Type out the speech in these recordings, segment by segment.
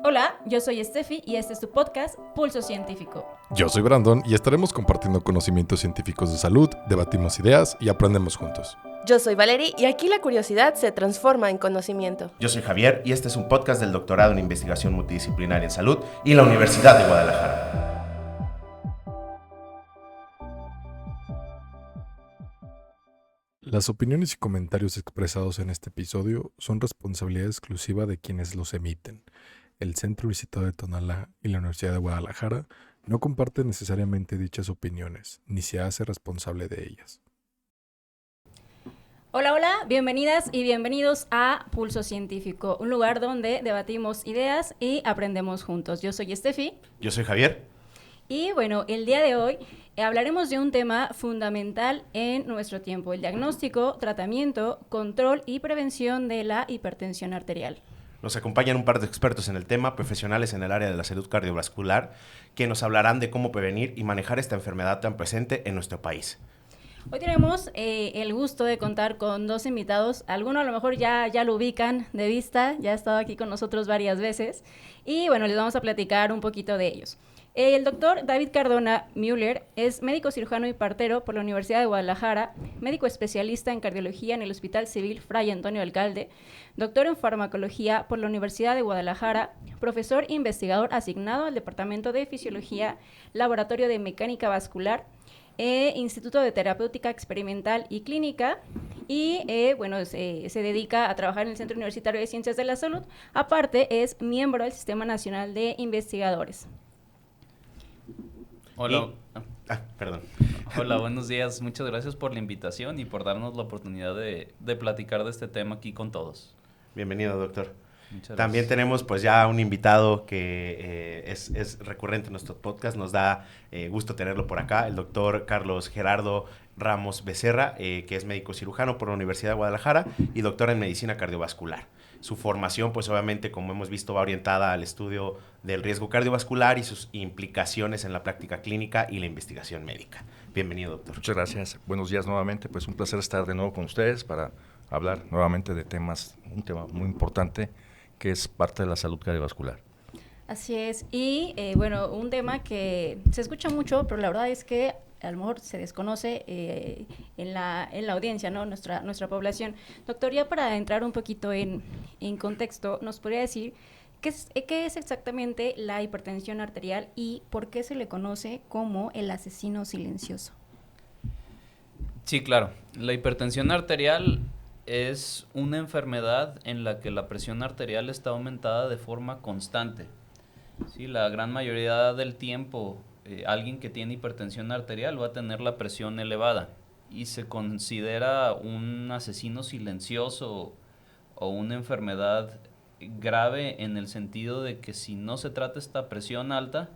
Hola, yo soy Steffi y este es tu podcast Pulso Científico. Yo soy Brandon y estaremos compartiendo conocimientos científicos de salud, debatimos ideas y aprendemos juntos. Yo soy Valerie y aquí la curiosidad se transforma en conocimiento. Yo soy Javier y este es un podcast del Doctorado en Investigación Multidisciplinaria en Salud y la Universidad de Guadalajara. Las opiniones y comentarios expresados en este episodio son responsabilidad exclusiva de quienes los emiten. El Centro Universitario de Tonalá y la Universidad de Guadalajara no comparten necesariamente dichas opiniones, ni se hace responsable de ellas. Hola, bienvenidas y bienvenidos a Pulso Científico, un lugar donde debatimos ideas y aprendemos juntos. Yo soy Steffi. Yo soy Javier. Y bueno, el día de hoy hablaremos de un tema fundamental en nuestro tiempo, el diagnóstico, tratamiento, control y prevención de la hipertensión arterial. Nos acompañan un par de expertos en el tema, profesionales en el área de la salud cardiovascular, que nos hablarán de cómo prevenir y manejar esta enfermedad tan presente en nuestro país. Hoy tenemos el gusto de contar con dos invitados. Algunos a lo mejor ya lo ubican de vista, ya ha estado aquí con nosotros varias veces. Y bueno, les vamos a platicar un poquito de ellos. El doctor David Cardona Müller es médico cirujano y partero por la Universidad de Guadalajara, médico especialista en cardiología en el Hospital Civil Fray Antonio Alcalde, doctor en farmacología por la Universidad de Guadalajara, profesor e investigador asignado al Departamento de Fisiología, Laboratorio de Mecánica Vascular, Instituto de Terapéutica Experimental y Clínica y se dedica a trabajar en el Centro Universitario de Ciencias de la Salud. Aparte, es miembro del Sistema Nacional de Investigadores. Hola. Perdón. Hola, buenos días. Muchas gracias por la invitación y por darnos la oportunidad de platicar de este tema aquí con todos. Bienvenido, doctor. Muchas También gracias. tenemos pues ya un invitado que es recurrente en nuestro podcast. Nos da gusto tenerlo por acá, el doctor Carlos Gerardo Ramos Becerra, que es médico cirujano por la Universidad de Guadalajara y doctor en medicina cardiovascular. Su formación, pues obviamente, como hemos visto, va orientada al estudio del riesgo cardiovascular y sus implicaciones en la práctica clínica y la investigación médica. Bienvenido, doctor. Muchas gracias. Buenos días nuevamente. Pues un placer estar de nuevo con ustedes para hablar nuevamente de un tema muy importante que es parte de la salud cardiovascular. Así es. Y un tema que se escucha mucho, pero la verdad es que a lo mejor se desconoce en la audiencia, ¿no? Nuestra población. Doctor, ya para entrar un poquito en contexto, ¿nos podría decir qué es exactamente la hipertensión arterial y por qué se le conoce como el asesino silencioso? Sí, claro. La hipertensión arterial es una enfermedad en la que la presión arterial está aumentada de forma constante. Sí, la gran mayoría del tiempo alguien que tiene hipertensión arterial va a tener la presión elevada y se considera un asesino silencioso o una enfermedad grave en el sentido de que si no se trata esta presión alta,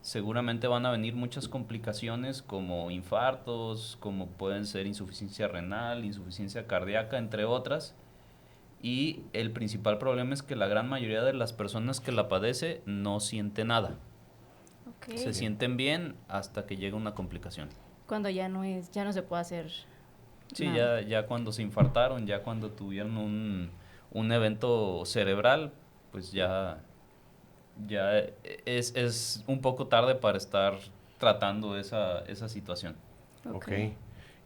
seguramente van a venir muchas complicaciones como infartos, como pueden ser insuficiencia renal, insuficiencia cardíaca, entre otras. Y el principal problema es que la gran mayoría de las personas que la padece no siente nada. Okay. Se sienten bien hasta que llega una complicación. Cuando ya no se puede hacer Sí, nada. ya cuando se infartaron, ya cuando tuvieron un evento cerebral, pues ya es un poco tarde para estar tratando esa situación. Okay.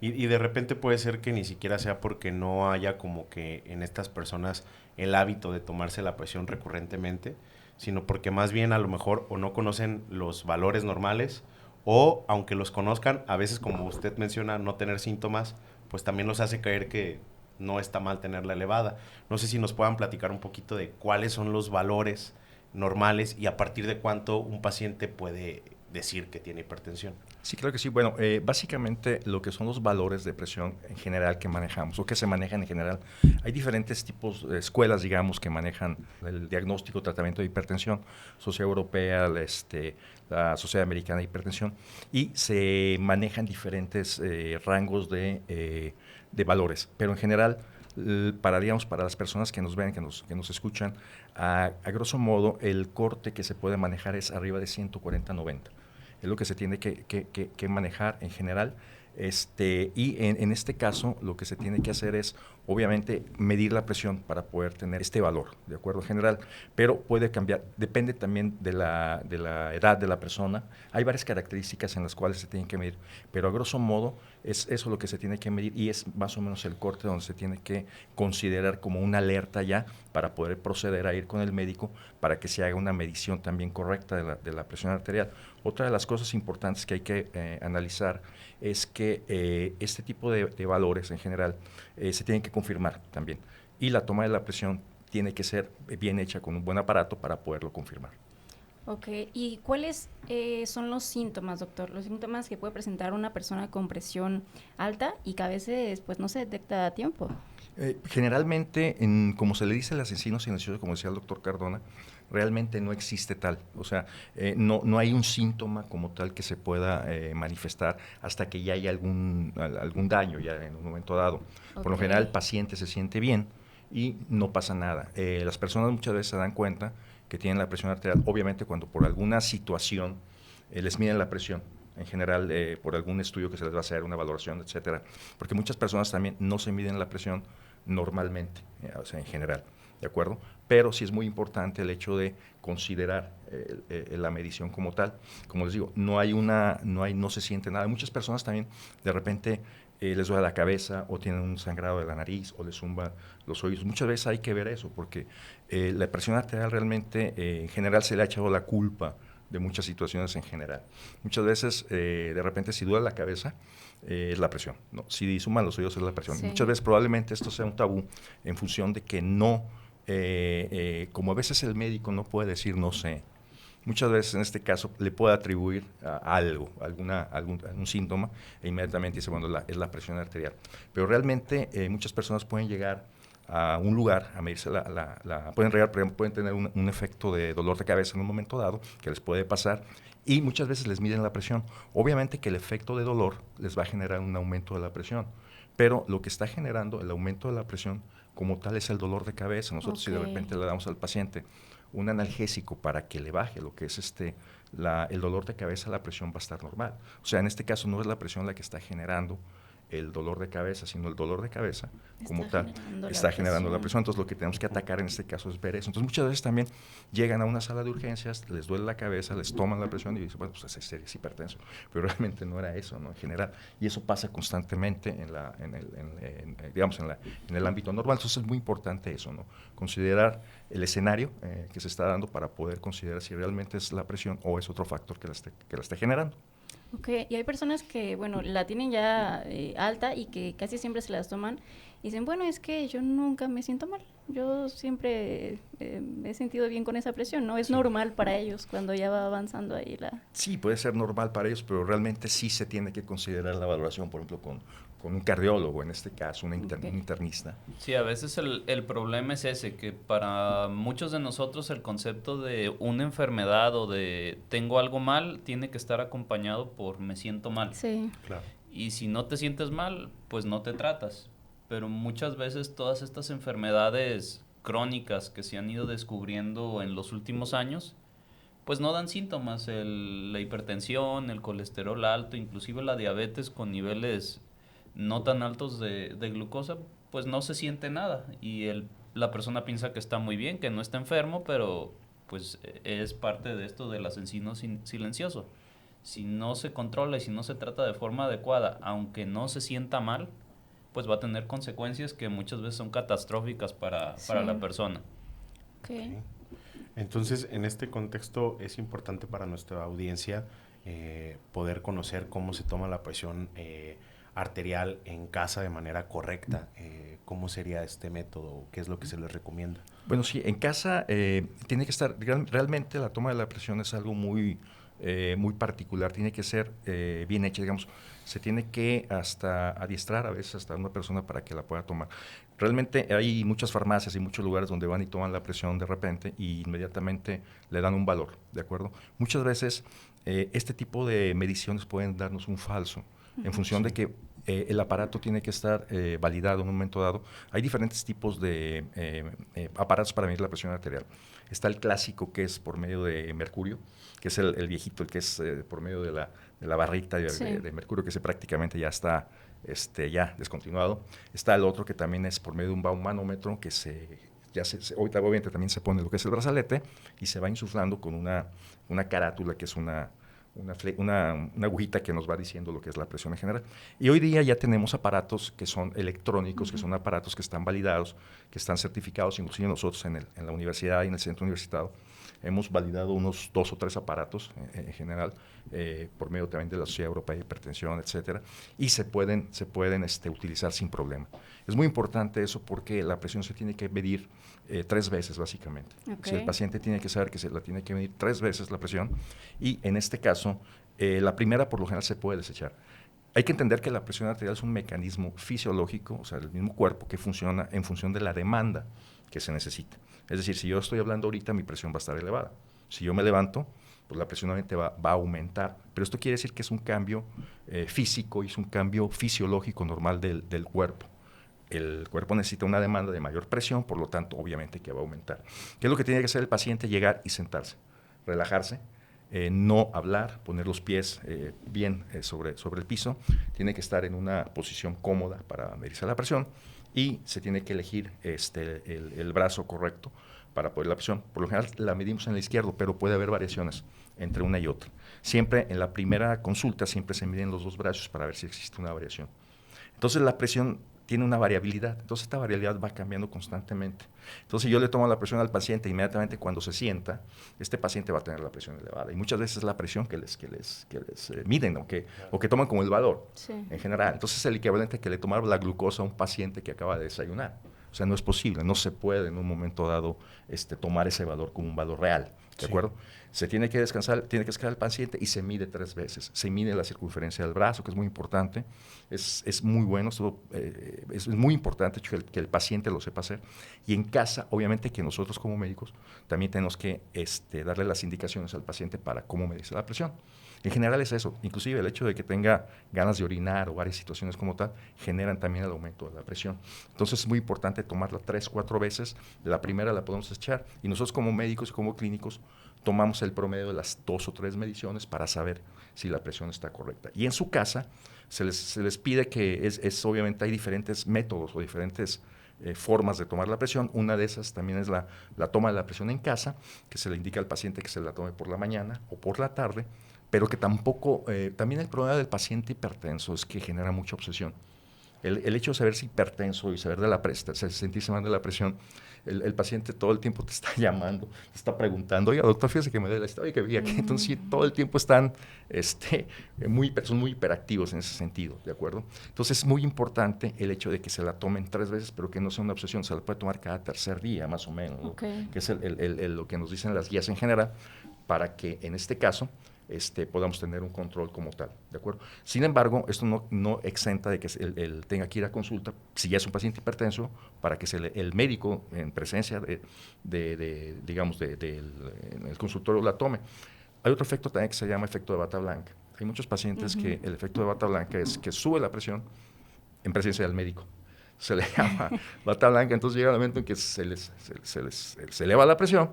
Y de repente puede ser que ni siquiera sea porque no haya como que en estas personas el hábito de tomarse la presión recurrentemente, sino porque más bien a lo mejor o no conocen los valores normales o aunque los conozcan, a veces como usted menciona, no tener síntomas, pues también los hace creer que no está mal tenerla elevada. No sé si nos puedan platicar un poquito de cuáles son los valores normales y a partir de cuánto un paciente puede decir que tiene hipertensión. Sí, claro que sí. Bueno, básicamente lo que son los valores de presión en general que manejamos o que se manejan en general, hay diferentes tipos de escuelas, digamos, que manejan el diagnóstico, tratamiento de hipertensión, Sociedad Europea, la Sociedad Americana de Hipertensión, y se manejan diferentes rangos de valores, pero en general para las personas que nos ven, que nos escuchan, a grosso modo el corte que se puede manejar es arriba de 140-90. Es lo que se tiene que manejar en general. Y en este caso lo que se tiene que hacer es obviamente medir la presión para poder tener este valor, ¿de acuerdo? General, pero puede cambiar, depende también de la edad de la persona. Hay varias características en las cuales se tienen que medir, pero a grosso modo es eso lo que se tiene que medir y es más o menos el corte donde se tiene que considerar como una alerta ya para poder proceder a ir con el médico para que se haga una medición también correcta de la presión arterial. Otra de las cosas importantes que hay que analizar es que este tipo de valores en general se tienen que confirmar también. Y la toma de la presión tiene que ser bien hecha con un buen aparato para poderlo confirmar. Ok, ¿y cuáles son los síntomas, doctor? Los síntomas que puede presentar una persona con presión alta y que a veces pues no se detecta a tiempo. Generalmente, como se le dice el asesino silencioso, como decía el doctor Cardona, realmente no existe tal. O sea, no hay un síntoma como tal que se pueda manifestar hasta que ya hay algún daño ya en un momento dado. Okay. Por lo general, el paciente se siente bien y no pasa nada. Las personas muchas veces se dan cuenta que tienen la presión arterial, obviamente cuando por alguna situación les miden la presión, en general por algún estudio que se les va a hacer, una valoración, etcétera, porque muchas personas también no se miden la presión normalmente, o sea, en general, ¿de acuerdo? Pero sí es muy importante el hecho de considerar la medición como tal. Como les digo, no se siente nada. Muchas personas también de repente les duele la cabeza o tienen un sangrado de la nariz o les zumba los oídos. Muchas veces hay que ver eso porque la presión arterial realmente en general se le ha echado la culpa de muchas situaciones en general. Muchas veces de repente si duele la cabeza es la presión, ¿no? Si suman los oídos es la presión. Sí. Muchas veces probablemente esto sea un tabú en función de que no, como a veces el médico no puede decir no sé, muchas veces en este caso le puede atribuir a algo, algún síntoma e inmediatamente dice, bueno, es la presión arterial. Pero realmente muchas personas pueden llegar a un lugar a medirse pueden tener un efecto de dolor de cabeza en un momento dado que les puede pasar y muchas veces les miden la presión. Obviamente que el efecto de dolor les va a generar un aumento de la presión, pero lo que está generando el aumento de la presión como tal es el dolor de cabeza. Nosotros si de repente le damos al paciente un analgésico para que le baje lo que es el dolor de cabeza, la presión va a estar normal. O sea, en este caso no es la presión la que está generando el dolor de cabeza, sino el dolor de cabeza como tal está generando la presión. Entonces lo que tenemos que atacar en este caso es ver eso. Entonces muchas veces también llegan a una sala de urgencias, les duele la cabeza, les toman la presión y dicen, bueno, pues es hipertenso, pero realmente no era eso, ¿no? En general, y eso pasa constantemente en el ámbito normal. Entonces es muy importante eso, ¿no? Considerar el escenario que se está dando para poder considerar si realmente es la presión o es otro factor que la esté generando. Ok, y hay personas que, bueno, la tienen ya alta y que casi siempre se las toman y dicen, bueno, es que yo nunca me siento mal, yo siempre he sentido bien con esa presión, ¿no? Es normal para ellos cuando ya va avanzando ahí la... Sí, puede ser normal para ellos, pero realmente sí se tiene que considerar la valoración, por ejemplo, con un cardiólogo, en este caso, un internista. Sí, a veces el problema es ese, que para muchos de nosotros el concepto de una enfermedad o de tengo algo mal tiene que estar acompañado por me siento mal. Sí. Claro. Y si no te sientes mal, pues no te tratas. Pero muchas veces todas estas enfermedades crónicas que se han ido descubriendo en los últimos años, pues no dan síntomas. La hipertensión, el colesterol alto, inclusive la diabetes con niveles no tan altos de glucosa, pues no se siente nada y la persona piensa que está muy bien, que no está enfermo, pero pues es parte de esto del asesino silencioso. Si no se controla y si no se trata de forma adecuada, aunque no se sienta mal, pues va a tener consecuencias que muchas veces son catastróficas para la persona. Okay. Entonces, en este contexto es importante para nuestra audiencia poder conocer cómo se toma la presión arterial en casa de manera correcta. ¿Cómo sería este método? ¿Qué es lo que se les recomienda? Bueno, sí, en casa tiene que estar, realmente la toma de la presión es algo muy particular, tiene que ser bien hecha, digamos, se tiene que hasta adiestrar a veces hasta una persona para que la pueda tomar. Realmente hay muchas farmacias y muchos lugares donde van y toman la presión de repente y inmediatamente le dan un valor, ¿de acuerdo? Muchas veces este tipo de mediciones pueden darnos un falso, en función de que el aparato tiene que estar validado en un momento dado. Hay diferentes tipos de aparatos para medir la presión arterial. Está el clásico, que es por medio de mercurio, que es el viejito, el que es por medio de la barrita de mercurio, que prácticamente ya está ya descontinuado. Está el otro que también es por medio de un baumanómetro, que ahorita obviamente también se pone lo que es el brazalete y se va insuflando con una carátula, que es una agujita que nos va diciendo lo que es la presión en general. Y hoy día ya tenemos aparatos que son electrónicos, que son aparatos que están validados, que están certificados. Inclusive nosotros en la universidad y en el centro universitario hemos validado unos 2 o 3 aparatos en general, por medio también de la Sociedad Europea de Hipertensión, etcétera, y se pueden utilizar sin problema. Es muy importante eso, porque la presión se tiene que medir 3 veces, básicamente. Okay. Si el paciente tiene que saber que se la tiene que medir 3 veces la presión, y en este caso, la primera por lo general se puede desechar. Hay que entender que la presión arterial es un mecanismo fisiológico, o sea, el mismo cuerpo, que funciona en función de la demanda que se necesita. Es decir, si yo estoy hablando ahorita, mi presión va a estar elevada. Si yo me levanto, pues la presión obviamente va a aumentar. Pero esto quiere decir que es un cambio físico y es un cambio fisiológico normal del cuerpo. El cuerpo necesita una demanda de mayor presión, por lo tanto, obviamente que va a aumentar. ¿Qué es lo que tiene que hacer el paciente? Llegar y sentarse, relajarse, no hablar, poner los pies bien sobre el piso. Tiene que estar en una posición cómoda para medirse la presión, y se tiene que elegir el brazo correcto para poder la presión. Por lo general la medimos en el izquierdo, pero puede haber variaciones entre una y otra. Siempre en la primera consulta siempre se miden los 2 brazos para ver si existe una variación. Entonces la presión tiene una variabilidad, entonces esta variabilidad va cambiando constantemente. Entonces yo le tomo la presión al paciente, inmediatamente cuando se sienta, este paciente va a tener la presión elevada, y muchas veces es la presión que les miden o que toman como el valor en general. Entonces es el equivalente a que le tomara la glucosa a un paciente que acaba de desayunar. O sea, no es posible, no se puede en un momento dado tomar ese valor como un valor real, ¿de acuerdo? Se tiene que descansar el paciente y se mide 3 veces. Se mide la circunferencia del brazo, que es muy importante. Es muy bueno, es muy importante que el paciente lo sepa hacer. Y en casa, obviamente que nosotros como médicos también tenemos que darle las indicaciones al paciente para cómo medirse la presión. En general es eso, inclusive el hecho de que tenga ganas de orinar o varias situaciones como tal, generan también el aumento de la presión. Entonces es muy importante tomarla 3, 4 veces. La primera la podemos echar, y nosotros como médicos y como clínicos tomamos el promedio de las 2 o 3 mediciones para saber si la presión está correcta. Y en su casa se les pide que obviamente hay diferentes métodos o diferentes formas de tomar la presión. Una de esas también es la toma de la presión en casa, que se le indica al paciente que se la tome por la mañana o por la tarde, pero que tampoco, también el problema del paciente hipertenso es que genera mucha obsesión. El hecho de saberse hipertenso y saber sentirse mal de la presión, el paciente todo el tiempo te está llamando, te está preguntando, oiga, doctor, fíjese que me duele esto, oiga, que vi aquí. Entonces, sí, todo el tiempo son muy hiperactivos en ese sentido, ¿de acuerdo? Entonces, es muy importante el hecho de que se la tomen 3 veces, pero que no sea una obsesión. Se la puede tomar cada tercer día, más o menos, ¿no? Que es lo que nos dicen las guías en general, para que en este caso podamos tener un control como tal, ¿de acuerdo? Sin embargo, esto no exenta de que él tenga que ir a consulta, si ya es un paciente hipertenso, para que el médico, en presencia digamos, en el consultorio, la tome. Hay otro efecto también que se llama efecto de bata blanca. Hay muchos pacientes que el efecto de bata blanca es que sube la presión en presencia del médico. Se le llama bata blanca. Entonces llega el momento en que se eleva la presión,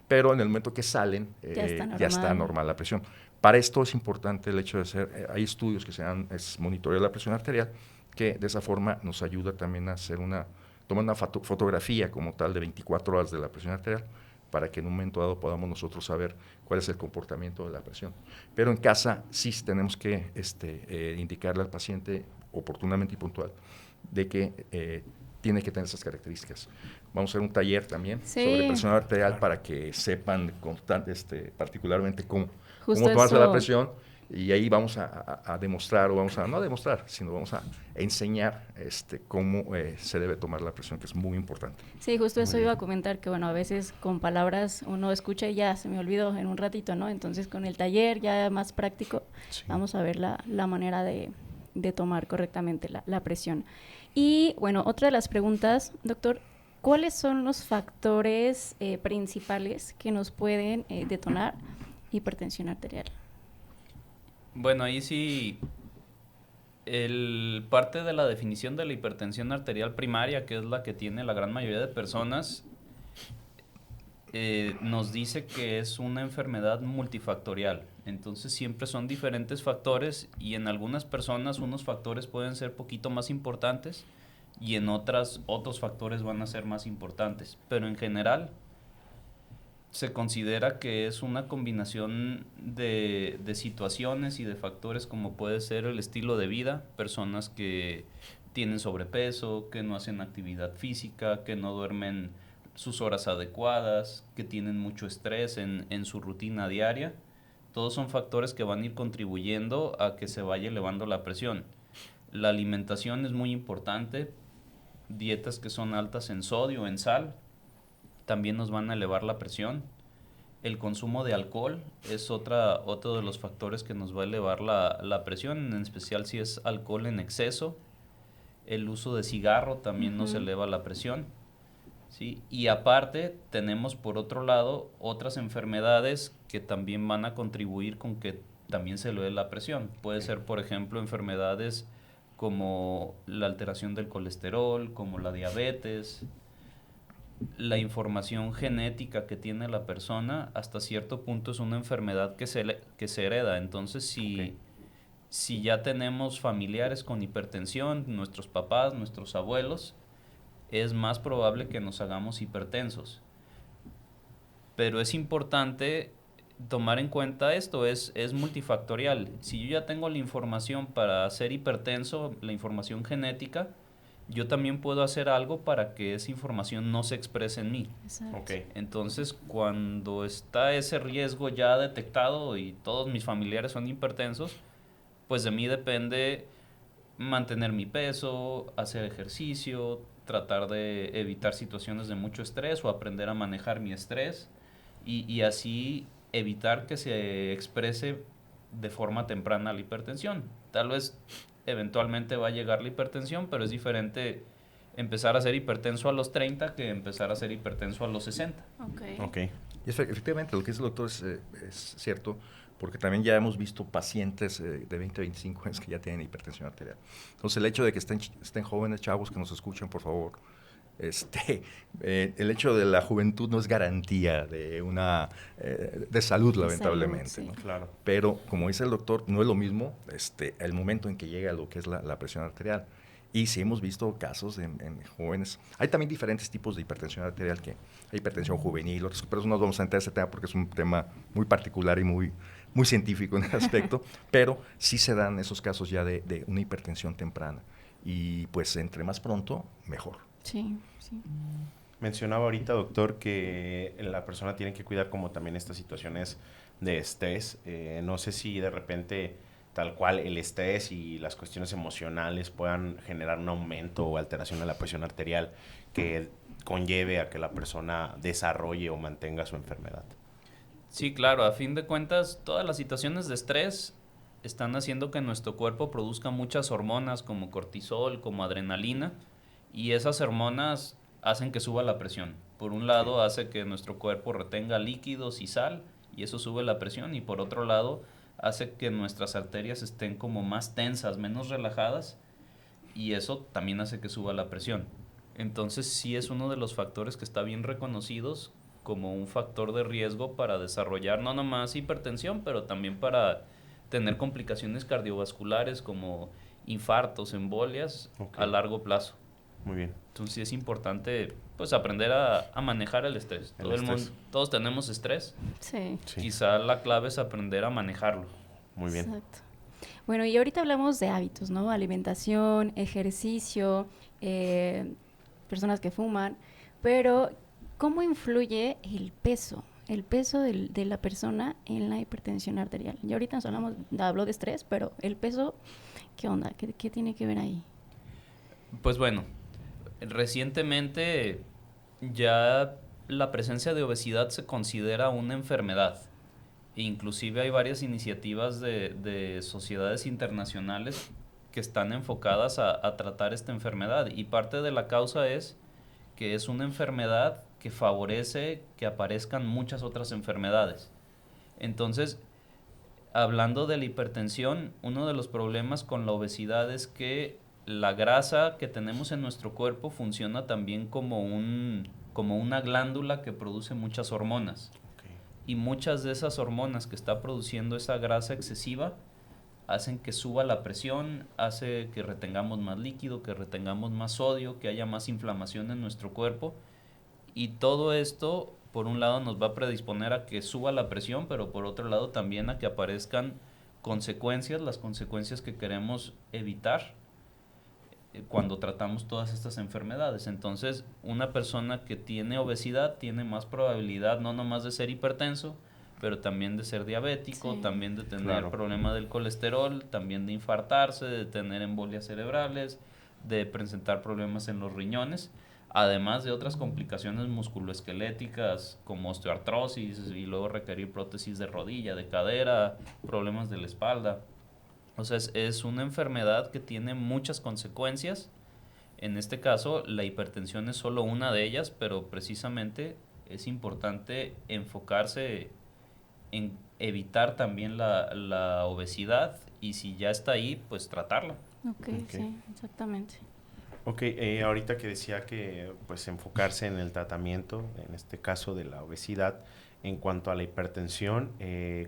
pero en el momento que salen ya está normal la presión. Para esto es importante el hecho de hay estudios que es monitorear la presión arterial, que de esa forma nos ayuda también a tomar una fotografía como tal de 24 horas de la presión arterial, para que en un momento dado podamos nosotros saber cuál es el comportamiento de la presión. Pero en casa sí tenemos que indicarle al paciente oportunamente y puntual de que tiene que tener esas características. Vamos a hacer un taller también sobre presión arterial para que sepan particularmente cómo tomarse la presión, y ahí vamos a demostrar, o no a demostrar, sino vamos a enseñar cómo se debe tomar la presión, que es muy importante. Sí, justo eso iba a comentar, que bueno, a veces con palabras uno escucha y ya se me olvidó en un ratito, ¿no? Entonces con el taller ya más práctico, vamos a ver la manera de tomar correctamente la presión. Y bueno, otra de las preguntas, doctor, ¿cuáles son los factores principales que nos pueden detonar hipertensión arterial? Bueno, ahí sí Parte de la definición de la hipertensión arterial primaria, que es la que tiene la gran mayoría de personas, nos dice que es una enfermedad multifactorial. Entonces siempre son diferentes factores y en algunas personas unos factores pueden ser poquito más importantes y en otros factores van a ser más importantes. Pero en general se considera que es una combinación de situaciones y de factores como puede ser el estilo de vida, personas que tienen sobrepeso, que no hacen actividad física, que no duermen sus horas adecuadas, que tienen mucho estrés en su rutina diaria. Todos son factores que van a ir contribuyendo a que se vaya elevando la presión. La alimentación es muy importante, dietas que son altas en sodio, en sal, también nos van a elevar la presión. El consumo de alcohol es otro de los factores que nos va a elevar la presión, en especial si es alcohol en exceso. El uso de cigarro también nos eleva la presión, ¿sí? Y aparte tenemos por otro lado otras enfermedades que también van a contribuir con que también se eleve la presión. Puede ser, por ejemplo, enfermedades como la alteración del colesterol, como la diabetes. La información genética que tiene la persona hasta cierto punto es una enfermedad que se hereda. Entonces, si ya tenemos familiares con hipertensión, nuestros papás, nuestros abuelos, es más probable que nos hagamos hipertensos. Pero es importante tomar en cuenta esto, es multifactorial. Si yo ya tengo la información para ser hipertenso, la información genética, yo también puedo hacer algo para que esa información no se exprese en mí. Exacto. Ok. Entonces, cuando está ese riesgo ya detectado y todos mis familiares son hipertensos, pues de mí depende mantener mi peso, hacer ejercicio, tratar de evitar situaciones de mucho estrés o aprender a manejar mi estrés y así evitar que se exprese de forma temprana la hipertensión. Tal vez eventualmente va a llegar la hipertensión, pero es diferente empezar a ser hipertenso a los 30 que empezar a ser hipertenso a los 60. Ok. Y efectivamente, lo que dice el doctor es cierto, porque también ya hemos visto pacientes de 20 a 25 años que ya tienen hipertensión arterial. Entonces, el hecho de que estén jóvenes, chavos, que nos escuchen, por favor, el hecho de la juventud no es garantía de salud, lamentablemente. Salud, sí. ¿no? Claro. Pero, como dice el doctor, no es lo mismo el momento en que llega lo que es la presión arterial. Y sí hemos visto casos en jóvenes. Hay también diferentes tipos de hipertensión arterial, que hay hipertensión juvenil, otros, pero no nos vamos a entrar en ese tema porque es un tema muy particular y muy científico en el aspecto, pero sí se dan esos casos ya de una hipertensión temprana. Y pues entre más pronto, mejor. Sí, sí. Mencionaba ahorita, doctor, que la persona tiene que cuidar como también estas situaciones de estrés. No sé si de repente tal cual el estrés y las cuestiones emocionales puedan generar un aumento o alteración de la presión arterial que conlleve a que la persona desarrolle o mantenga su enfermedad. Sí, claro, a fin de cuentas, todas las situaciones de estrés están haciendo que nuestro cuerpo produzca muchas hormonas como cortisol, como adrenalina, y esas hormonas hacen que suba la presión. Por un lado, hace que nuestro cuerpo retenga líquidos y sal, y eso sube la presión, y por otro lado, hace que nuestras arterias estén como más tensas, menos relajadas, y eso también hace que suba la presión. Entonces, sí es uno de los factores que está bien reconocidos como un factor de riesgo para desarrollar no nomás hipertensión, pero también para tener complicaciones cardiovasculares como infartos, embolias a largo plazo. Muy bien. Entonces sí es importante pues aprender a manejar el estrés. Todos tenemos estrés. Sí. Sí. Quizá la clave es aprender a manejarlo. Muy bien. Exacto. Bueno, y ahorita hablamos de hábitos, ¿no? Alimentación, ejercicio, personas que fuman, pero ¿cómo influye el peso? El peso de la persona en la hipertensión arterial. Y ahorita nos habló de estrés, pero el peso, ¿qué onda? ¿Qué tiene que ver ahí? Pues bueno, recientemente ya la presencia de obesidad se considera una enfermedad. Inclusive hay varias iniciativas de sociedades internacionales que están enfocadas a tratar esta enfermedad. Y parte de la causa es que es una enfermedad que favorece que aparezcan muchas otras enfermedades. Entonces, hablando de la hipertensión, uno de los problemas con la obesidad es que la grasa que tenemos en nuestro cuerpo funciona también como una glándula que produce muchas hormonas. Y muchas de esas hormonas que está produciendo esa grasa excesiva hacen que suba la presión, hace que retengamos más líquido, que retengamos más sodio, que haya más inflamación en nuestro cuerpo. Y todo esto, por un lado, nos va a predisponer a que suba la presión, pero por otro lado también a que aparezcan consecuencias, las consecuencias que queremos evitar cuando tratamos todas estas enfermedades. Entonces, una persona que tiene obesidad tiene más probabilidad no nomás de ser hipertenso, pero también de ser diabético, también de tener problema del colesterol, también de infartarse, de tener embolias cerebrales, de presentar problemas en los riñones, además de otras complicaciones musculoesqueléticas como osteoartrosis y luego requerir prótesis de rodilla, de cadera, problemas de la espalda. O sea, es una enfermedad que tiene muchas consecuencias. En este caso, la hipertensión es solo una de ellas, pero precisamente es importante enfocarse en evitar también la obesidad y si ya está ahí, pues tratarla. Okay. Sí, exactamente. Ahorita que decía que pues enfocarse en el tratamiento, en este caso de la obesidad, en cuanto a la hipertensión,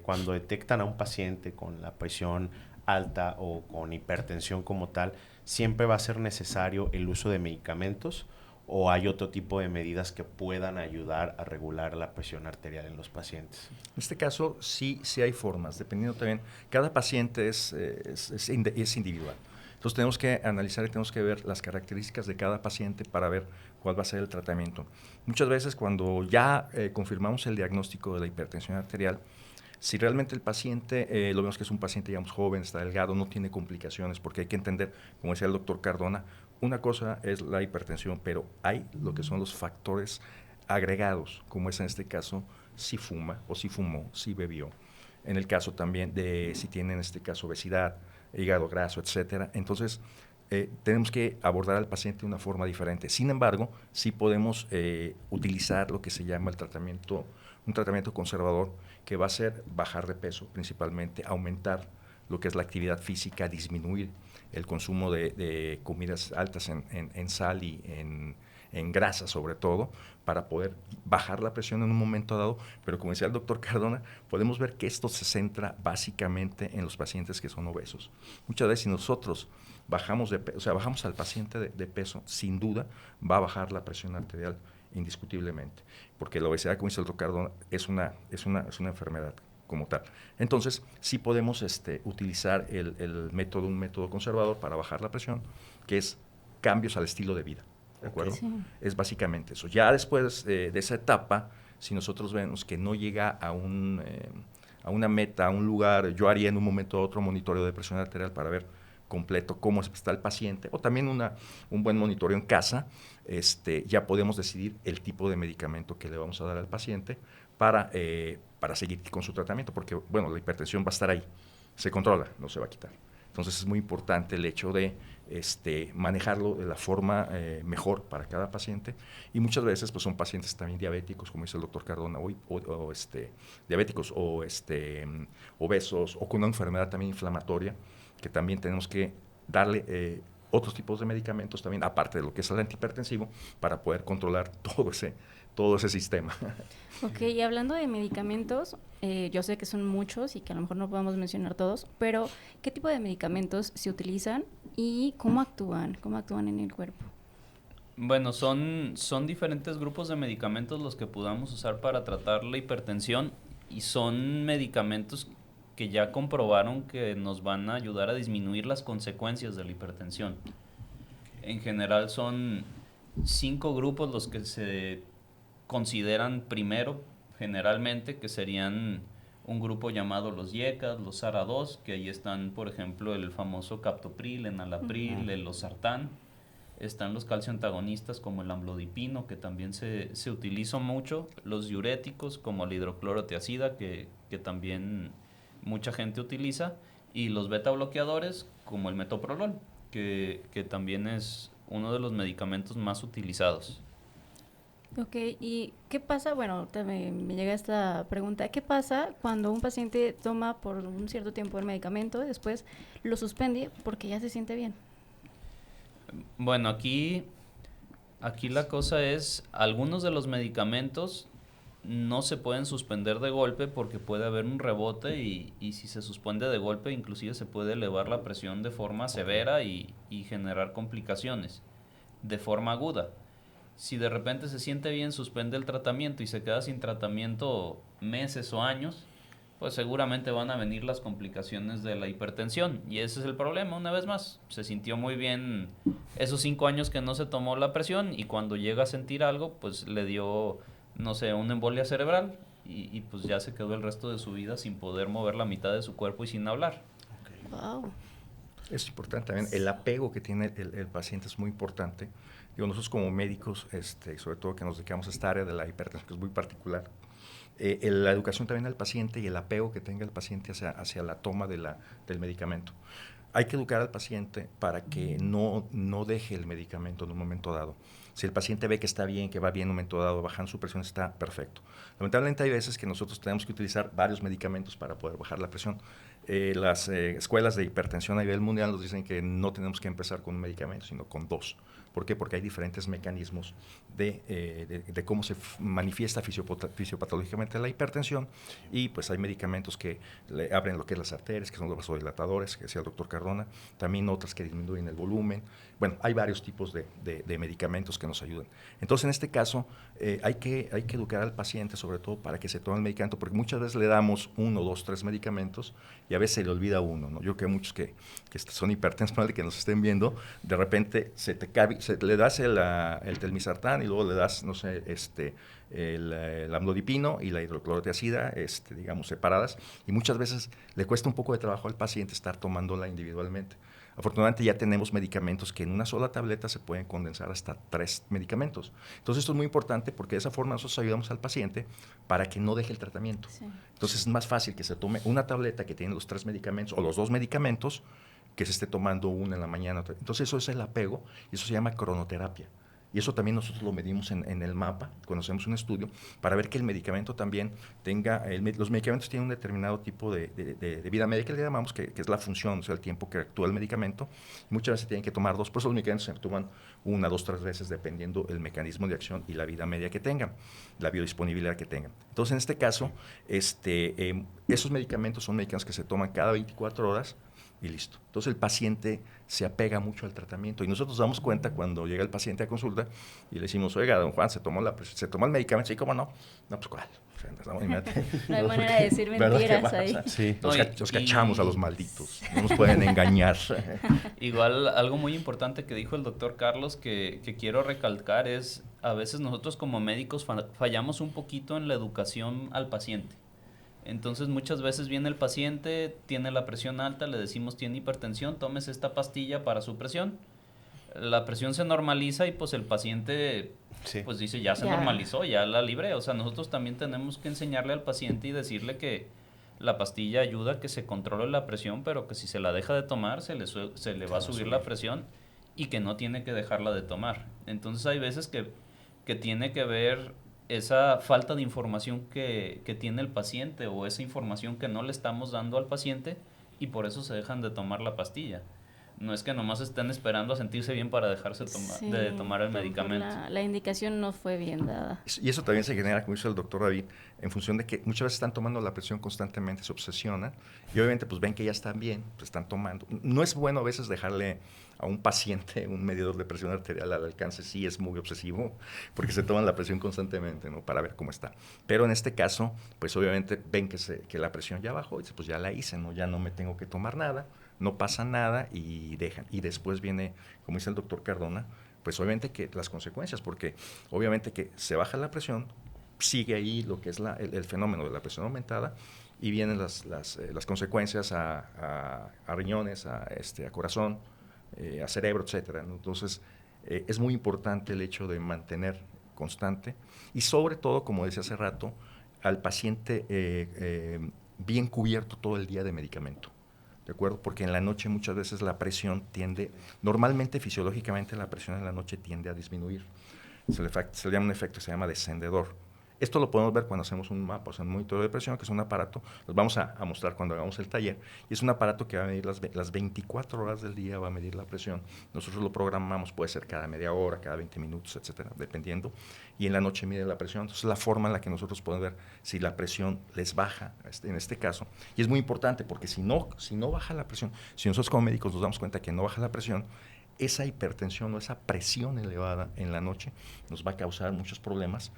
cuando detectan a un paciente con la presión alta o con hipertensión como tal, ¿siempre va a ser necesario el uso de medicamentos o hay otro tipo de medidas que puedan ayudar a regular la presión arterial en los pacientes? En este caso, sí hay formas, dependiendo también, cada paciente es individual. Entonces tenemos que analizar y tenemos que ver las características de cada paciente para ver cuál va a ser el tratamiento. Muchas veces cuando ya confirmamos el diagnóstico de la hipertensión arterial, si realmente el paciente, lo vemos que es un paciente, digamos, joven, está delgado, no tiene complicaciones, porque hay que entender, como decía el doctor Cardona, una cosa es la hipertensión, pero hay lo que son los factores agregados, como es en este caso, si fuma o si fumó, si bebió. En el caso también de si tiene en este caso obesidad, hígado graso, etcétera. Entonces, tenemos que abordar al paciente de una forma diferente. Sin embargo, sí podemos utilizar lo que se llama un tratamiento conservador, que va a ser bajar de peso principalmente, aumentar lo que es la actividad física, disminuir el consumo de comidas altas en sal y en grasa sobre todo, para poder bajar la presión en un momento dado. Pero como decía el doctor Cardona, podemos ver que esto se centra básicamente en los pacientes que son obesos. Muchas veces si nosotros bajamos al paciente de peso, sin duda va a bajar la presión arterial indiscutiblemente, porque la obesidad, como dice el doctor Cardona, es una enfermedad como tal. Entonces, sí podemos utilizar un método conservador para bajar la presión, que es cambios al estilo de vida, ¿de acuerdo? Sí. Es básicamente eso. Ya después de esa etapa, si nosotros vemos que no llega a una meta, a un lugar, yo haría en un momento otro monitoreo de presión arterial para ver completo cómo está el paciente, o también un buen monitoreo en casa. Ya podemos decidir el tipo de medicamento que le vamos a dar al paciente para seguir con su tratamiento, porque bueno, la hipertensión va a estar ahí, se controla, no se va a quitar. Entonces es muy importante el hecho de manejarlo de la forma mejor para cada paciente, y muchas veces pues son pacientes también diabéticos, como dice el doctor Cardona, diabéticos o obesos, o con una enfermedad también inflamatoria, que también tenemos que darle otros tipos de medicamentos también, aparte de lo que es el antihipertensivo, para poder controlar todo ese sistema. Ok, y hablando de medicamentos, yo sé que son muchos y que a lo mejor no podemos mencionar todos, pero ¿qué tipo de medicamentos se utilizan y cómo actúan en el cuerpo? Bueno, son diferentes grupos de medicamentos los que podamos usar para tratar la hipertensión, y son medicamentos que ya comprobaron que nos van a ayudar a disminuir las consecuencias de la hipertensión. En general son 5 grupos los que se consideran primero, generalmente, que serían un grupo llamado los IECAS, los SARA-2, que ahí están, por ejemplo, el famoso captopril, enalapril, el losartán. Están los calcioantagonistas como el amlodipino, que también se utiliza mucho. Los diuréticos como la hidroclorotiazida, que también mucha gente utiliza. Y los beta bloqueadores como el metoprolol, que también es uno de los medicamentos más utilizados. Ok, ¿y qué pasa? Bueno, me llega esta pregunta. ¿Qué pasa cuando un paciente toma por un cierto tiempo el medicamento y después lo suspende porque ya se siente bien? Bueno, aquí la cosa es, algunos de los medicamentos no se pueden suspender de golpe porque puede haber un rebote y si se suspende de golpe inclusive se puede elevar la presión de forma severa y generar complicaciones de forma aguda. Si de repente se siente bien, suspende el tratamiento y se queda sin tratamiento meses o años, pues seguramente van a venir las complicaciones de la hipertensión. Y ese es el problema, una vez más. Se sintió muy bien esos 5 años que no se tomó la presión y cuando llega a sentir algo, pues le dio, no sé, una embolia cerebral y pues ya se quedó el resto de su vida sin poder mover la mitad de su cuerpo y sin hablar. Wow. Es importante también, el apego que tiene el paciente es muy importante. Digo, nosotros como médicos, sobre todo que nos dedicamos a esta área de la hipertensión, que es muy particular, la educación también al paciente y el apego que tenga el paciente hacia la toma del medicamento. Hay que educar al paciente para que no deje el medicamento en un momento dado. Si el paciente ve que está bien, que va bien en un momento dado, bajando su presión, está perfecto. Lamentablemente hay veces que nosotros tenemos que utilizar varios medicamentos para poder bajar la presión. Las escuelas de hipertensión a nivel mundial nos dicen que no tenemos que empezar con un medicamento, sino con 2. ¿Por qué? Porque hay diferentes mecanismos de cómo se manifiesta fisiopatológicamente la hipertensión y pues hay medicamentos que le abren lo que es las arterias, que son los vasodilatadores, que decía el doctor Cardona, también otras que disminuyen el volumen. Bueno, hay varios tipos de medicamentos que nos ayudan. Entonces, en este caso, hay que educar al paciente, sobre todo para que se tome el medicamento, porque muchas veces le damos 1, 2, 3 medicamentos y a veces se le olvida uno, ¿no? Yo creo que muchos que son hipertensos, que nos estén viendo, de repente le das el telmisartán y luego le das, no sé, el amlodipino y la hidroclorotiazida, digamos, separadas, y muchas veces le cuesta un poco de trabajo al paciente estar tomándola individualmente. Afortunadamente ya tenemos medicamentos que en una sola tableta se pueden condensar hasta 3 medicamentos. Entonces esto es muy importante porque de esa forma nosotros ayudamos al paciente para que no deje el tratamiento. Sí. Entonces es más fácil que se tome una tableta que tiene los 3 medicamentos o los 2 medicamentos que se esté tomando una en la mañana. Entonces eso es el apego y eso se llama cronoterapia. Y eso también nosotros lo medimos en el mapa, cuando hacemos un estudio, para ver que el medicamento también tenga, los medicamentos tienen un determinado tipo de vida media que le llamamos, que es la función, o sea, el tiempo que actúa el medicamento. Muchas veces se tienen que tomar 2, por eso los medicamentos se toman 1, 2, 3 veces, dependiendo el mecanismo de acción y la vida media que tengan, la biodisponibilidad que tengan. Entonces, en este caso, esos medicamentos son medicamentos que se toman cada 24 horas, y listo. Entonces el paciente se apega mucho al tratamiento y nosotros nos damos cuenta cuando llega el paciente a consulta y le decimos, oiga, don Juan, ¿se tomó el medicamento? Sí, ¿cómo no? No, pues ¿cuál? O sea, no hay manera de decir mentiras ahí. Sí. Los cachamos a los malditos, no nos pueden engañar. Igual, algo muy importante que dijo el doctor Carlos que quiero recalcar es, a veces nosotros como médicos fallamos un poquito en la educación al paciente. Entonces muchas veces viene el paciente, tiene la presión alta, le decimos tiene hipertensión, tómese esta pastilla para su presión. La presión se normaliza y pues el paciente pues dice ya se normalizó, ya la libré. O sea, nosotros también tenemos que enseñarle al paciente y decirle que la pastilla ayuda a que se controle la presión, pero que si se la deja de tomar se le va a subir la presión y que no tiene que dejarla de tomar. Entonces hay veces que tiene que ver esa falta de información que tiene el paciente o esa información que no le estamos dando al paciente y por eso se dejan de tomar la pastilla. No es que nomás estén esperando a sentirse bien para dejarse de tomar el medicamento. La indicación no fue bien dada. Y eso también se genera, como dice el doctor David, en función de que muchas veces están tomando la presión constantemente, se obsesionan y obviamente pues ven que ya están bien, pues están tomando. No es bueno a veces dejarle a un paciente un medidor de presión arterial al alcance, sí es muy obsesivo, porque se toman la presión constantemente, ¿no? Para ver cómo está. Pero en este caso, pues obviamente ven que la presión ya bajó y dicen, pues ya la hice, ¿no? Ya no me tengo que tomar nada, no pasa nada y dejan. Y después viene, como dice el doctor Cardona, pues obviamente que las consecuencias, porque obviamente que se baja la presión, sigue ahí lo que es el fenómeno de la presión aumentada y vienen las consecuencias a riñones, a corazón, a cerebro, etcétera, ¿no? Entonces, es muy importante el hecho de mantener constante y sobre todo, como decía hace rato, al paciente bien cubierto todo el día de medicamento, ¿de acuerdo? Porque en la noche muchas veces la presión normalmente fisiológicamente la presión en la noche tiende a disminuir. se le llama un efecto que se llama descendedor. Esto lo podemos ver cuando hacemos un mapa, o sea, un monitor de presión, que es un aparato, los vamos a mostrar cuando hagamos el taller, y es un aparato que va a medir las 24 horas del día, va a medir la presión. Nosotros lo programamos, puede ser cada media hora, cada 20 minutos, etcétera, dependiendo, y en la noche mide la presión. Entonces, la forma en la que nosotros podemos ver si la presión les baja, en este caso, y es muy importante, porque si no baja la presión, si nosotros como médicos nos damos cuenta que no baja la presión, esa hipertensión o esa presión elevada en la noche nos va a causar muchos problemas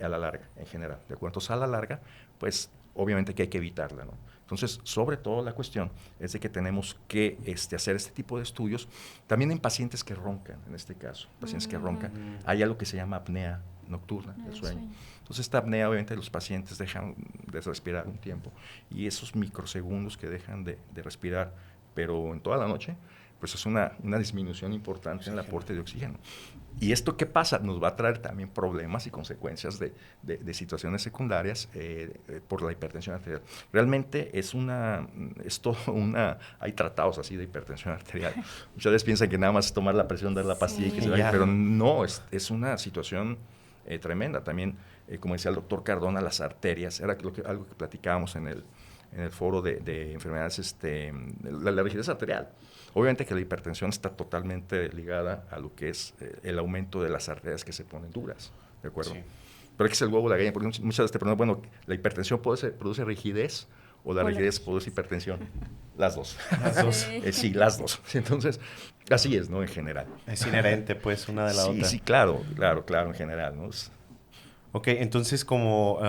a la larga, en general. ¿De acuerdo? Entonces, a la larga, pues, obviamente que hay que evitarla, ¿no? Entonces, sobre todo la cuestión es de que tenemos que hacer este tipo de estudios, también en pacientes que roncan, en este caso, pacientes que roncan. Hay algo que se llama apnea nocturna del sueño. Entonces, esta apnea, obviamente, los pacientes dejan de respirar un tiempo, y esos microsegundos que dejan de respirar, pero en toda la noche, pues es una disminución importante en el aporte de oxígeno. ¿Y esto qué pasa? Nos va a traer también problemas y consecuencias de situaciones secundarias por la hipertensión arterial. Realmente hay tratados así de hipertensión arterial. Muchas veces piensan que nada más es tomar la presión, dar la pastilla y que se vaya, pero no, es una situación tremenda. También, como decía el doctor Cardona, las arterias, era algo que platicábamos en el foro de enfermedades, la rigidez arterial. Obviamente que la hipertensión está totalmente ligada a lo que es el aumento de las arterias que se ponen duras, ¿de acuerdo? Sí. Pero es que es el huevo de la gallina, porque muchas veces te preguntan, bueno, ¿la hipertensión produce rigidez o la rigidez produce hipertensión? Las dos. Las dos. Sí, las dos. Entonces, así es, ¿no? En general. Es inherente, pues, una de la otra. Sí, claro, en general, ¿no? Ok, entonces, como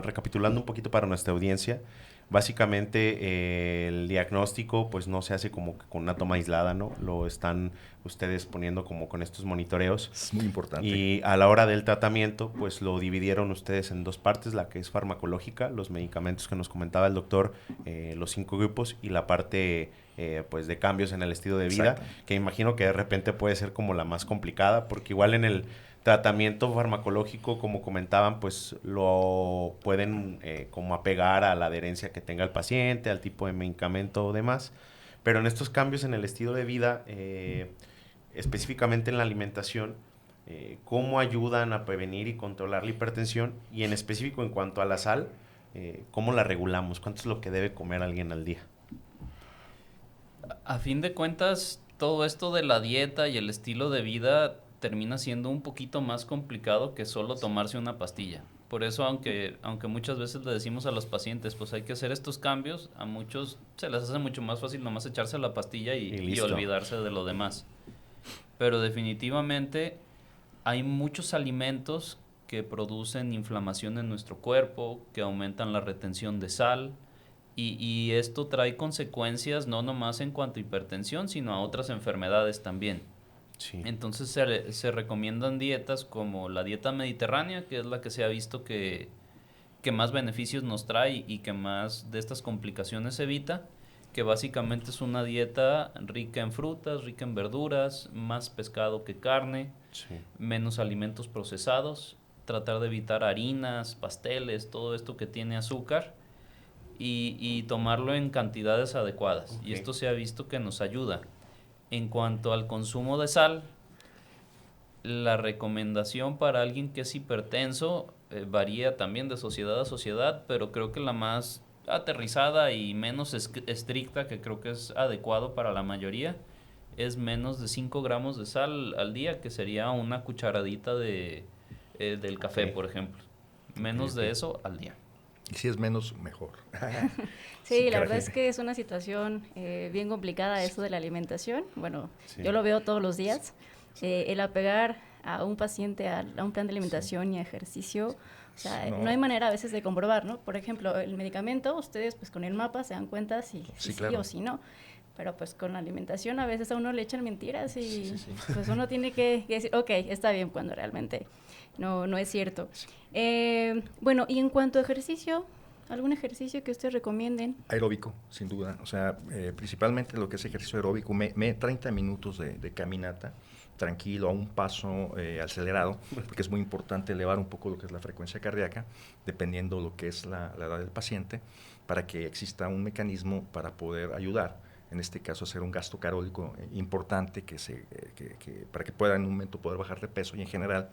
recapitulando un poquito para nuestra audiencia, básicamente el diagnóstico pues no se hace como con una toma aislada, ¿no? Lo están ustedes poniendo como con estos monitoreos. Es muy importante. Y a la hora del tratamiento pues lo dividieron ustedes en dos partes, la que es farmacológica, los medicamentos que nos comentaba el doctor, los 5 grupos, y la parte pues de cambios en el estilo de vida. Exacto. Que imagino que de repente puede ser como la más complicada, porque igual en el tratamiento farmacológico, como comentaban, pues lo pueden como apegar a la adherencia que tenga el paciente, al tipo de medicamento o demás. Pero en estos cambios en el estilo de vida, específicamente en la alimentación, ¿cómo ayudan a prevenir y controlar la hipertensión? Y en específico en cuanto a la sal, ¿cómo la regulamos? ¿Cuánto es lo que debe comer alguien al día? A fin de cuentas, todo esto de la dieta y el estilo de vida termina siendo un poquito más complicado que solo tomarse una pastilla. Por eso, aunque muchas veces le decimos a los pacientes, pues hay que hacer estos cambios, a muchos se les hace mucho más fácil nomás echarse la pastilla y olvidarse de lo demás. Pero definitivamente hay muchos alimentos que producen inflamación en nuestro cuerpo, que aumentan la retención de sal, y esto trae consecuencias no nomás en cuanto a hipertensión, sino a otras enfermedades también. Sí. Entonces se recomiendan dietas como la dieta mediterránea, que es la que se ha visto que más beneficios nos trae y que más de estas complicaciones evita, que básicamente es una dieta rica en frutas, rica en verduras, más pescado que carne, menos alimentos procesados, tratar de evitar harinas, pasteles, todo esto que tiene azúcar, y tomarlo en cantidades adecuadas. Okay. Y esto se ha visto que nos ayuda. En cuanto al consumo de sal, la recomendación para alguien que es hipertenso varía también de sociedad a sociedad, pero creo que la más aterrizada y menos estricta, que creo que es adecuado para la mayoría, es menos de 5 gramos de sal al día, que sería una cucharadita del café, por ejemplo. Menos de eso al día. Y si es menos, mejor. Sí, la verdad es que es una situación bien complicada eso de la alimentación. Bueno, yo lo veo todos los días. El apegar a un paciente a un plan de alimentación y ejercicio, o sea, no hay manera a veces de comprobar, ¿no? Por ejemplo, el medicamento, ustedes pues con el mapa se dan cuenta si sí o si no. Pero pues con la alimentación a veces a uno le echan mentiras y pues uno tiene que decir, ok, está bien, cuando realmente no es cierto. Bueno, y en cuanto a ejercicio, ¿algún ejercicio que ustedes recomienden? Aeróbico, sin duda. O sea, principalmente lo que es ejercicio aeróbico, 30 minutos de caminata, tranquilo, a un paso acelerado, porque es muy importante elevar un poco lo que es la frecuencia cardíaca, dependiendo lo que es la edad del paciente, para que exista un mecanismo para poder ayudar en este caso hacer un gasto calórico importante para que pueda en un momento poder bajar de peso y en general.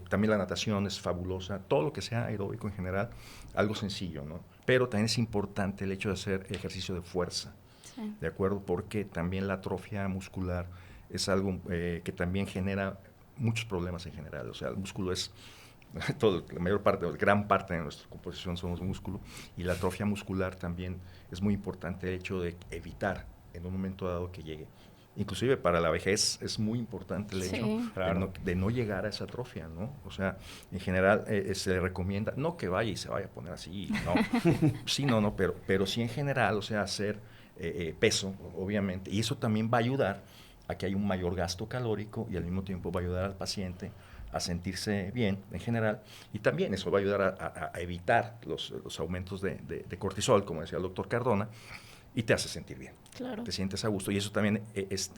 También la natación es fabulosa, todo lo que sea aeróbico en general, algo sencillo, ¿no? Pero también es importante el hecho de hacer ejercicio de fuerza, Sí. ¿de acuerdo? Porque también la atrofia muscular es algo que también genera muchos problemas en general. O sea, el músculo es, la mayor parte, o gran parte de nuestra composición somos músculo, y la atrofia muscular también es muy importante el hecho de evitar en un momento dado que llegue. Inclusive para la vejez es muy importante el Sí. hecho Claro. de no llegar a esa atrofia, ¿no? O sea, en general se le recomienda, no que vaya y se vaya a poner así, no, sí, no, pero sí en general, o sea, hacer peso, obviamente, y eso también va a ayudar a que haya un mayor gasto calórico y al mismo tiempo va a ayudar al paciente a sentirse bien en general, y también eso va a ayudar a evitar los aumentos de cortisol, como decía el doctor Cardona, y te hace sentir bien. Claro. Te sientes a gusto y eso también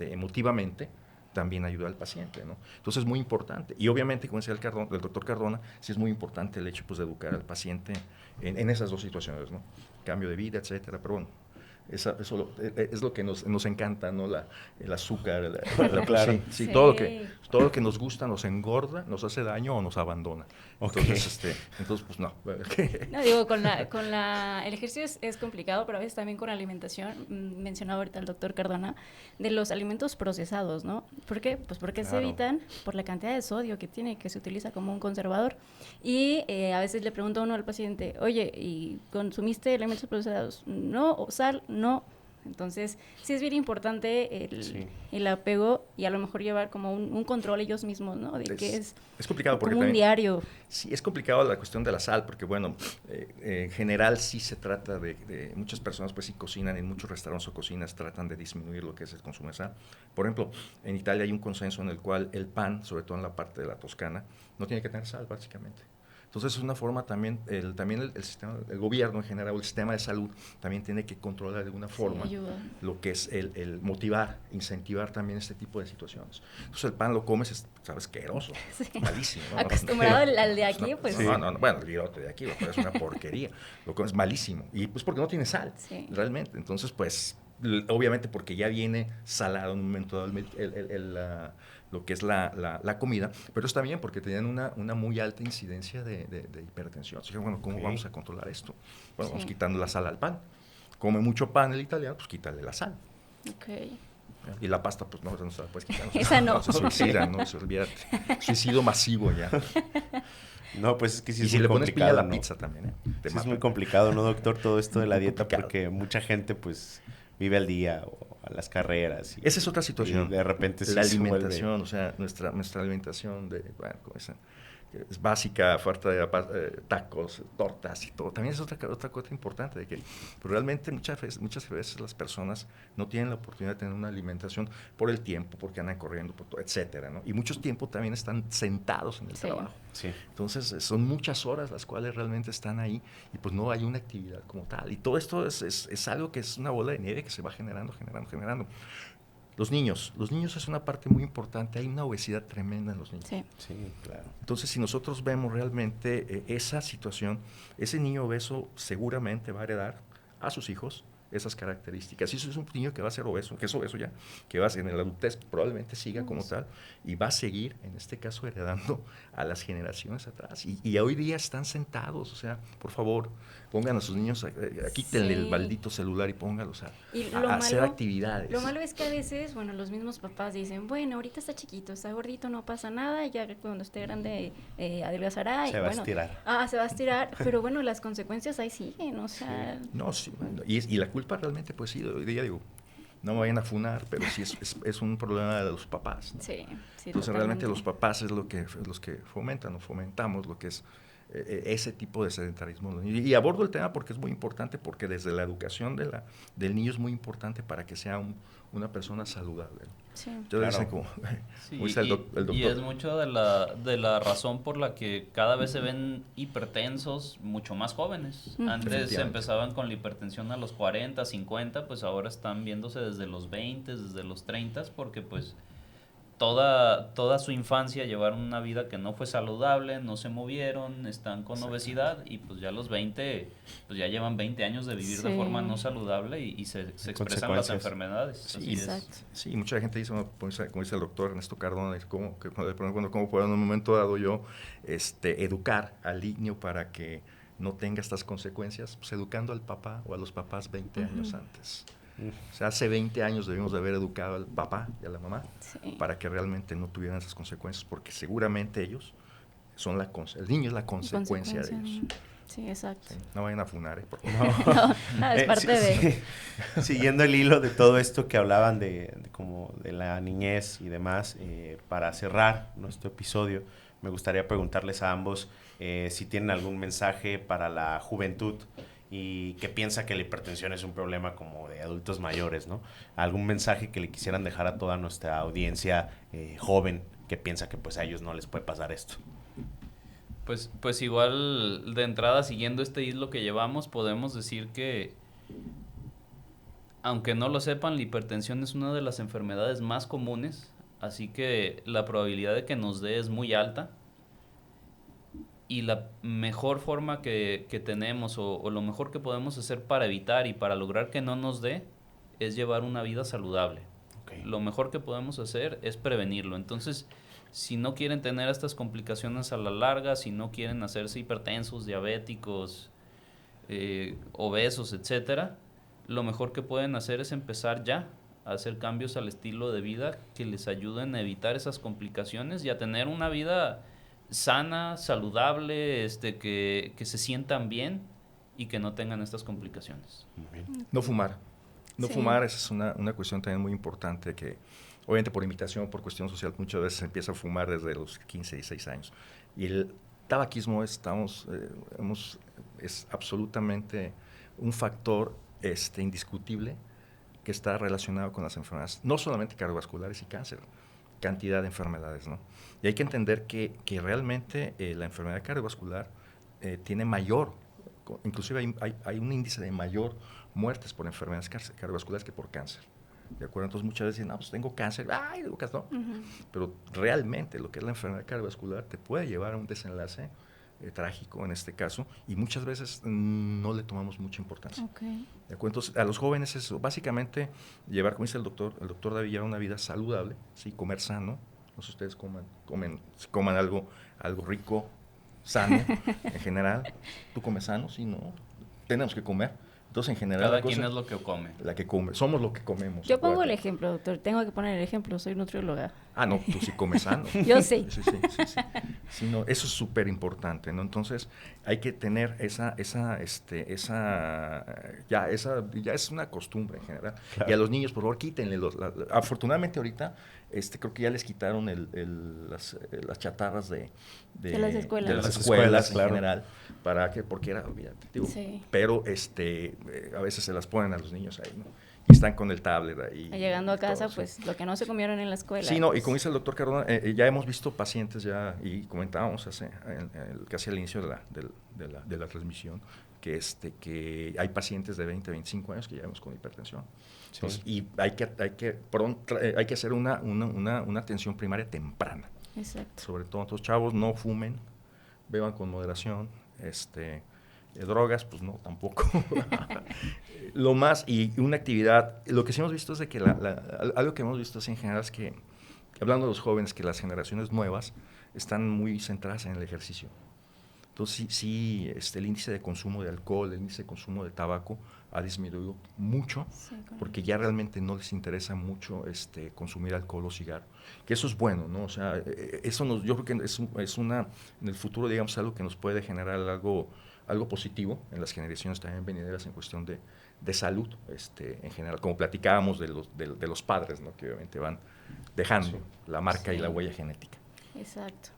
emotivamente también ayuda al paciente, ¿no? Entonces es muy importante. Y obviamente, como decía el doctor Cardona, sí es muy importante el hecho pues, de educar al paciente en esas dos situaciones, ¿no? Cambio de vida, etcétera. Pero bueno, eso es lo que nos encanta, ¿no? El azúcar, Claro. sí, Sí. todo lo que nos gusta nos engorda, nos hace daño o nos abandona. Ok. Entonces pues no. No, digo, el ejercicio es complicado, pero a veces también con la alimentación, mencionaba ahorita el doctor Cardona, de los alimentos procesados, ¿no? ¿Por qué? Pues porque se Claro. evitan por la cantidad de sodio que tiene, que se utiliza como un conservador. Y a veces le pregunta uno al paciente, oye, ¿y consumiste alimentos procesados? No, o sal, no. Entonces, sí es bien importante Sí. el apego y a lo mejor llevar como un control ellos mismos, ¿no? De que es complicado porque como un también, diario. sí, es complicado la cuestión de la sal, porque bueno, en general sí se trata de muchas personas pues sí cocinan, en muchos restaurantes o cocinas tratan de disminuir lo que es el consumo de sal. Por ejemplo, en Italia hay un consenso en el cual el pan, sobre todo en la parte de la Toscana, no tiene que tener sal básicamente. Entonces es una forma también, el sistema, el gobierno en general, el sistema de salud también tiene que controlar de alguna forma ayuda. lo que es el motivar, incentivar también este tipo de situaciones. Entonces el pan lo comes, sabes, asqueroso, Sí. malísimo. ¿no? Acostumbrado al de aquí, pues. No, bueno, el virote de aquí, lo cual es una porquería, lo comes malísimo. Y pues porque no tiene sal, Sí. realmente. Entonces, pues, obviamente porque ya viene salado en un momento dado lo que es la comida, pero está bien porque tenían una muy alta incidencia de hipertensión. Así que, bueno, ¿cómo vamos a controlar esto? Bueno, vamos quitando la sal al pan. Come mucho pan el italiano, pues quítale la sal. Ok. Y la pasta, pues no, esa no se la puedes quitar. Esa no. Se suicidan, ¿no? Se olvídate. Suicidio masivo ya. No, pues es que sí Y es si muy le pones piña a complicado, la ¿no? pizza también, ¿eh? Te Sí, es mata. muy complicado, ¿no, doctor? Todo esto de la Muy dieta, complicado. porque mucha gente, pues, vive al día o a las carreras. Esa es otra situación. Y de repente sí la se vuelve- alimentación, o sea, nuestra alimentación es básica, falta de tacos, tortas y todo. También es otra cosa importante de que pues, realmente muchas veces las personas no tienen la oportunidad de tener una alimentación por el tiempo, porque andan corriendo, por todo, etcétera, ¿no? Y muchos tiempos también están sentados en el Sí. trabajo. Sí. Entonces, son muchas horas las cuales realmente están ahí y pues no hay una actividad como tal. Y todo esto es algo que es una bola de nieve que se va generando. Los niños es una parte muy importante. Hay una obesidad tremenda en los niños. Sí. Sí, claro. Entonces, si nosotros vemos realmente esa situación, ese niño obeso seguramente va a heredar a sus hijos esas características. Y eso es un niño que va a ser obeso, que es obeso ya, que va a ser en la adultez, probablemente siga como tal, y va a seguir, en este caso, heredando a las generaciones atrás. Y hoy día están sentados, o sea, por favor, pongan a sus niños, quítenle el Sí. maldito celular y pónganlos Y a hacer actividades. Lo malo es que a veces, bueno, los mismos papás dicen, bueno, ahorita está chiquito, está gordito, no pasa nada, ya cuando esté grande adelgazará. Se va a estirar. Se va a estirar, pero bueno, las consecuencias ahí siguen, o sea... No, sí, bueno, y la culpa realmente, pues sí, hoy día digo, no me vayan a funar, pero sí es un problema de los papás, ¿no? Sí, sí, Entonces realmente totalmente. los papás es los que fomentan o fomentamos lo que es ese tipo de sedentarismo. Y abordo el tema porque es muy importante, porque desde la educación del niño es muy importante para que sea una persona saludable. Sí. Entonces dicen como, Sí, como dice el doctor. y es mucho de la razón por la que cada vez se ven hipertensos mucho más jóvenes. Ujú. Antes Efectivamente. empezaban con la hipertensión a los 40, 50, pues ahora están viéndose desde los 20, desde los 30, porque pues toda su infancia llevaron una vida que no fue saludable, no se movieron, están con obesidad y pues ya a los 20, pues ya llevan 20 años de vivir de forma no saludable y se expresan las enfermedades. Sí, sí, mucha gente dice, como dice el doctor Ernesto Cardona, ¿cómo puedo en un momento dado yo educar al niño para que no tenga estas consecuencias? Pues educando al papá o a los papás 20 años antes. O sea, hace 20 años debimos de haber educado al papá y a la mamá para que realmente no tuvieran esas consecuencias, porque seguramente ellos son el niño es la consecuencia de ellos. Sí, exacto. Sí, no vayan a funar, por favor. No, es parte de... Siguiendo el hilo de todo esto que hablaban como de la niñez y demás, para cerrar nuestro episodio, me gustaría preguntarles a ambos si tienen algún mensaje para la juventud y que piensa que la hipertensión es un problema como de adultos mayores, ¿no? Algún mensaje que le quisieran dejar a toda nuestra audiencia joven que piensa que pues a ellos no les puede pasar esto. Pues igual de entrada, siguiendo este hilo que llevamos, podemos decir que, aunque no lo sepan, la hipertensión es una de las enfermedades más comunes, así que la probabilidad de que nos dé es muy alta. Y la mejor forma que tenemos o lo mejor que podemos hacer para evitar y para lograr que no nos dé es llevar una vida saludable. Okay. Lo mejor que podemos hacer es prevenirlo. Entonces, si no quieren tener estas complicaciones a la larga, si no quieren hacerse hipertensos, diabéticos, obesos, etcétera, lo mejor que pueden hacer es empezar ya a hacer cambios al estilo de vida que les ayuden a evitar esas complicaciones y a tener una vida sana, saludable, que se sientan bien y que no tengan estas complicaciones. Muy bien. No fumar. No fumar, esa es una cuestión también muy importante que, obviamente por invitación, por cuestión social, muchas veces se empieza a fumar desde los 15, 16 años. Y el tabaquismo es absolutamente un factor indiscutible que está relacionado con las enfermedades, no solamente cardiovasculares y cáncer, cantidad de enfermedades, ¿no? Y hay que entender que realmente la enfermedad cardiovascular tiene inclusive hay un índice de mayor muertes por enfermedades cardiovasculares que por cáncer. ¿De acuerdo? Entonces muchas veces dicen, no, pues tengo cáncer, ¡ay, Lucas, no! Pero realmente lo que es la enfermedad cardiovascular te puede llevar a un desenlace trágico en este caso, y muchas veces no le tomamos mucha importancia. Okay. ¿De acuerdo? Entonces, a los jóvenes es básicamente llevar, como dice el doctor David, llevar una vida saludable, ¿sí? Comer sano. No sé si ustedes coman algo rico, sano, en general. ¿Tú comes sano? Sí, no. Tenemos que comer. Entonces, en general... Cada quien es lo que come. La que come. Somos lo que comemos. Yo pongo el ejemplo, doctor. Tengo que poner el ejemplo. Soy nutrióloga. Ah, no. Tú sí comes sano. Yo sí. Sí. Sí, no, eso es súper importante, ¿no? Entonces, hay que tener ya es una costumbre en general. Claro. Y a los niños, por favor, quítenle afortunadamente ahorita, creo que ya les quitaron las chatarras de las escuelas. De las escuelas en claro. general, porque era, olvídate, digo, pero a veces se las ponen a los niños ahí, ¿no? Y están con el tablet ahí. Llegando a casa, todo, pues, lo que no se comieron en la escuela. Sí, no, y como dice el doctor Cardona, ya hemos visto pacientes ya, y comentábamos casi al inicio de la transmisión, que hay pacientes de 20, 25 años que ya vemos con hipertensión. Sí. Entonces, y hay que hacer una atención primaria temprana. Exacto. Sobre todo, entonces, chavos, no fumen, beban con moderación, drogas, pues no, tampoco. Y una actividad, lo que sí hemos visto es de que algo que hemos visto así en general es que, hablando de los jóvenes, que las generaciones nuevas están muy centradas en el ejercicio. Entonces sí, el índice de consumo de alcohol, el índice de consumo de tabaco ha disminuido mucho, porque ya realmente no les interesa mucho consumir alcohol o cigarro. Que eso es bueno, ¿no? O sea, yo creo que en el futuro, digamos, algo que nos puede generar algo positivo en las generaciones también venideras en cuestión de salud, en general, como platicábamos de los padres, ¿no? Que obviamente van dejando la marca y la huella genética. Exacto.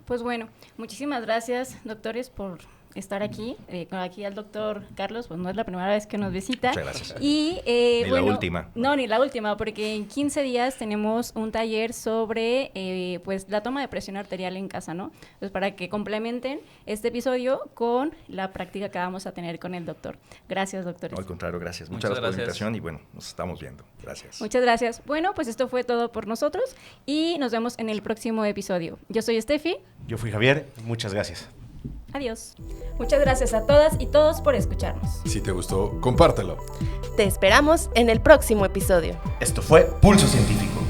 Pues bueno, muchísimas gracias, doctores, por estar aquí. Aquí al doctor Carlos, pues no es la primera vez que nos visita. Muchas gracias. Y, Ni la última. No, ni la última, porque en 15 días tenemos un taller sobre pues la toma de presión arterial en casa, ¿no? Entonces, para que complementen este episodio con la práctica que vamos a tener con el doctor. Gracias, doctores. No, al contrario, gracias. Muchas Muchas gracias por la gracias. invitación y bueno, nos estamos viendo. Gracias. Muchas gracias. Bueno, pues esto fue todo por nosotros y nos vemos en el próximo episodio. Yo soy Steffi. Yo fui Javier, muchas gracias. Adiós. Muchas gracias a todas y todos por escucharnos. Si te gustó, compártelo. Te esperamos en el próximo episodio. Esto fue Pulso Científico.